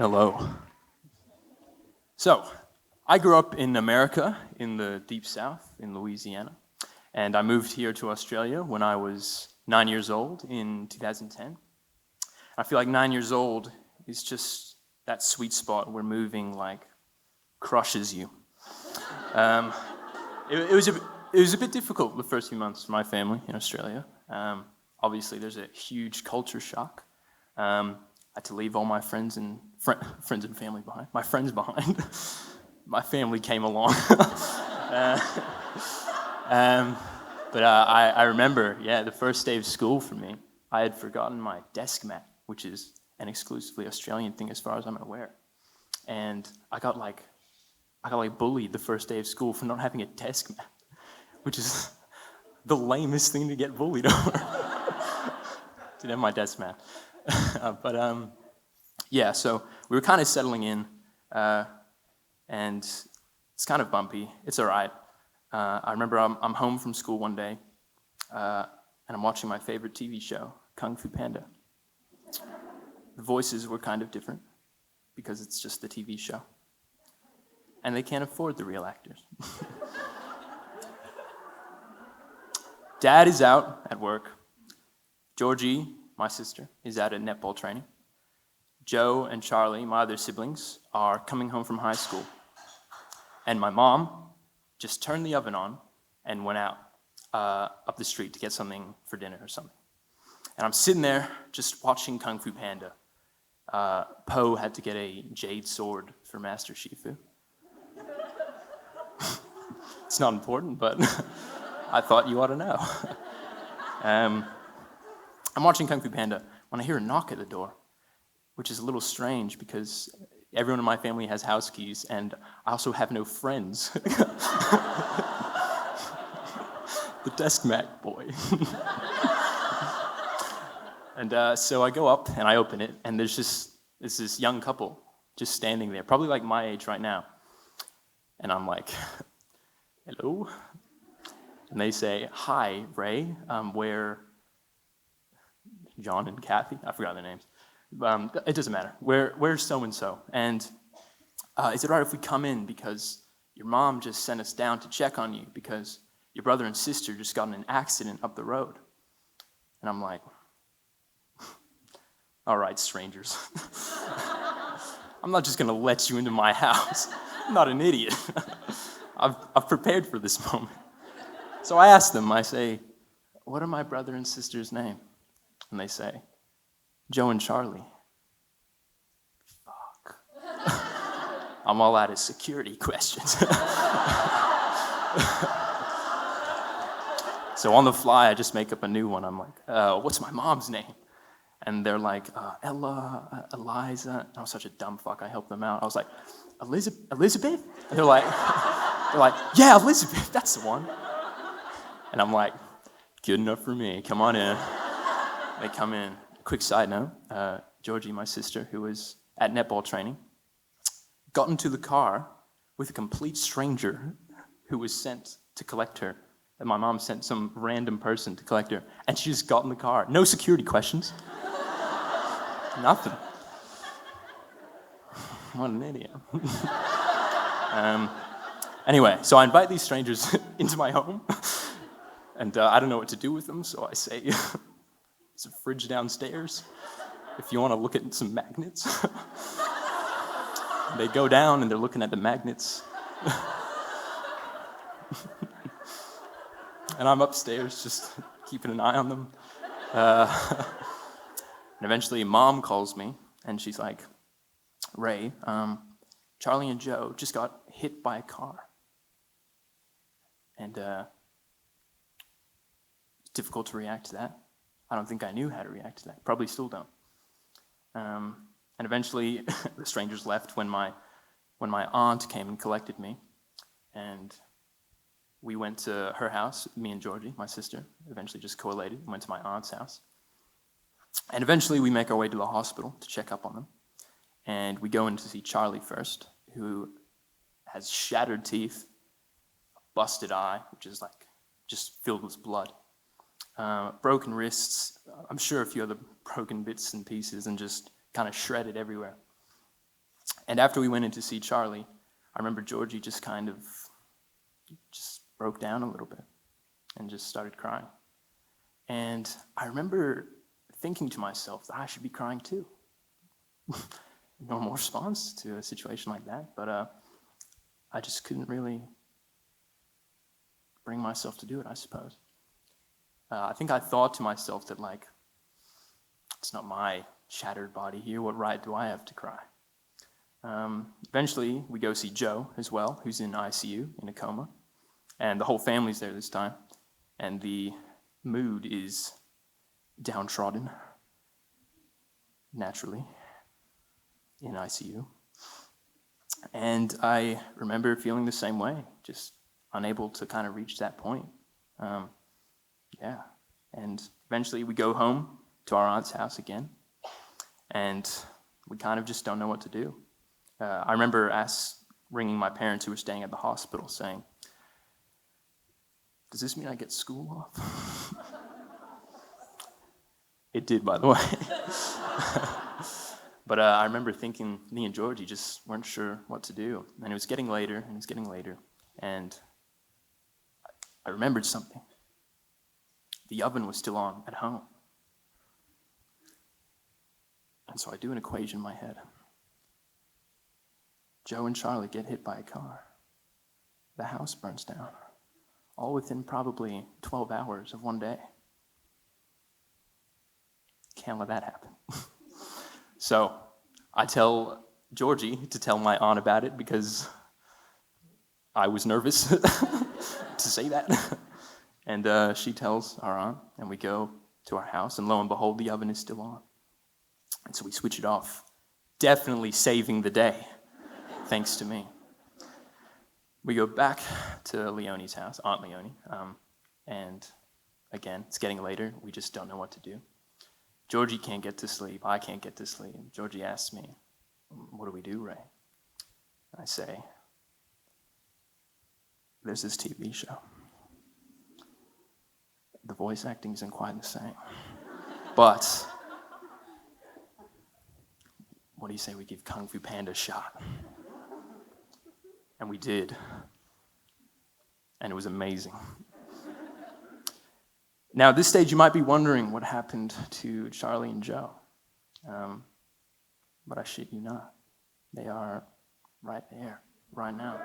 Hello. So, I grew up in America, in the deep south, in Louisiana, and I moved here to Australia when I was 9 years old in 2010. I feel like 9 years old is just that sweet spot where moving like crushes you. It was a bit difficult the first few months for my family in Australia. Obviously, there's a huge culture shock. I had to leave all my friends and family behind. My friends behind. My family came along. But I remember, the first day of school for me, I had forgotten my desk mat, which is an exclusively Australian thing as far as I'm aware. And I got bullied the first day of school for not having a desk mat, which is the lamest thing to get bullied over. Didn't have my desk mat. So we were kind of settling in, and it's kind of bumpy. It's all right. I remember I'm home from school one day, and I'm watching my favorite TV show, Kung Fu Panda. The voices were kind of different, because it's just the TV show. And they can't afford the real actors. Dad is out at work. Georgie, my sister, is out at netball training. Joe and Charlie, my other siblings, are coming home from high school. And my mom just turned the oven on and went out up the street to get something for dinner or something. And I'm sitting there just watching Kung Fu Panda. Po had to get a jade sword for Master Shifu. It's not important, but I thought you ought to know. I'm watching Kung Fu Panda when I hear a knock at the door, which is a little strange because everyone in my family has house keys and I also have no friends. The desk mat boy. And so I go up and I open it and there's this young couple just standing there, probably like my age right now. And I'm like, hello? And they say, hi, Ray, we're John and Kathy. I forgot their names. It doesn't matter. Where's so-and-so? And is it all right if we come in because your mom just sent us down to check on you because your brother and sister just got in an accident up the road? And I'm like, all right, strangers. I'm not just going to let you into my house. I'm not an idiot. I've prepared for this moment. So I ask them, I say, what are my brother and sister's name? And they say, Joe and Charlie. Fuck. I'm all out of security questions. So on the fly, I just make up a new one. I'm like, what's my mom's name? And they're like, Ella, Eliza. I was such a dumb fuck. I helped them out. I was like, Elizabeth? And they're like, yeah, Elizabeth, that's the one. And I'm like, good enough for me. Come on in. They come in. Quick side note, Georgie, my sister, who was at netball training, got into the car with a complete stranger who was sent to collect her. And my mom sent some random person to collect her. And she just got in the car. No security questions. Nothing. What an idiot. Anyway, so I invite these strangers into my home. And I don't know what to do with them, so I say, there's a fridge downstairs if you want to look at some magnets. They go down and they're looking at the magnets. And I'm upstairs just keeping an eye on them. And eventually Mom calls me and she's like, Ray, Charlie and Joe just got hit by a car. And it's difficult to react to that. I don't think I knew how to react to that. Probably still don't. And eventually, the strangers left when my aunt came and collected me, and we went to her house. Me and Georgie, my sister, eventually just collated and went to my aunt's house. And eventually, we make our way to the hospital to check up on them, and we go in to see Charlie first, who has shattered teeth, a busted eye, which is like just filled with blood, broken wrists, I'm sure a few other broken bits and pieces, and just kind of shredded everywhere. And after we went in to see Charlie, I remember Georgie just kind of just broke down a little bit and just started crying. And I remember thinking to myself that I should be crying too. Normal response to a situation like that, but I just couldn't really bring myself to do it, I suppose. I think I thought to myself that, like, it's not my shattered body here. What right do I have to cry? Eventually, we go see Joe as well, who's in ICU, in a coma. And the whole family's there this time. And the mood is downtrodden, naturally, in ICU. And I remember feeling the same way, just unable to kind of reach that point. And eventually we go home to our aunt's house again, and we kind of just don't know what to do. I remember ringing my parents who were staying at the hospital saying, "Does this mean I get school off?" It did, by the way. But I remember thinking, me and Georgie just weren't sure what to do. And it was getting later, and it was getting later. And I remembered something. The oven was still on at home. And so I do an equation in my head. Joe and Charlie get hit by a car. The house burns down. All within probably 12 hours of one day. Can't let that happen. So I tell Georgie to tell my aunt about it because I was nervous to say that. And she tells our aunt, and we go to our house, and lo and behold, the oven is still on. And so we switch it off, definitely saving the day, thanks to me. We go back to Leonie's house, Aunt Leonie, and again, it's getting later. We just don't know what to do. Georgie can't get to sleep. I can't get to sleep. Georgie asks me, "What do we do, Ray?" I say, "There's this TV show. The voice acting isn't quite the same. But what do you say we give Kung Fu Panda a shot?" And we did. And it was amazing. Now, at this stage, you might be wondering what happened to Charlie and Joe. But I shit you not. They are right there, right now.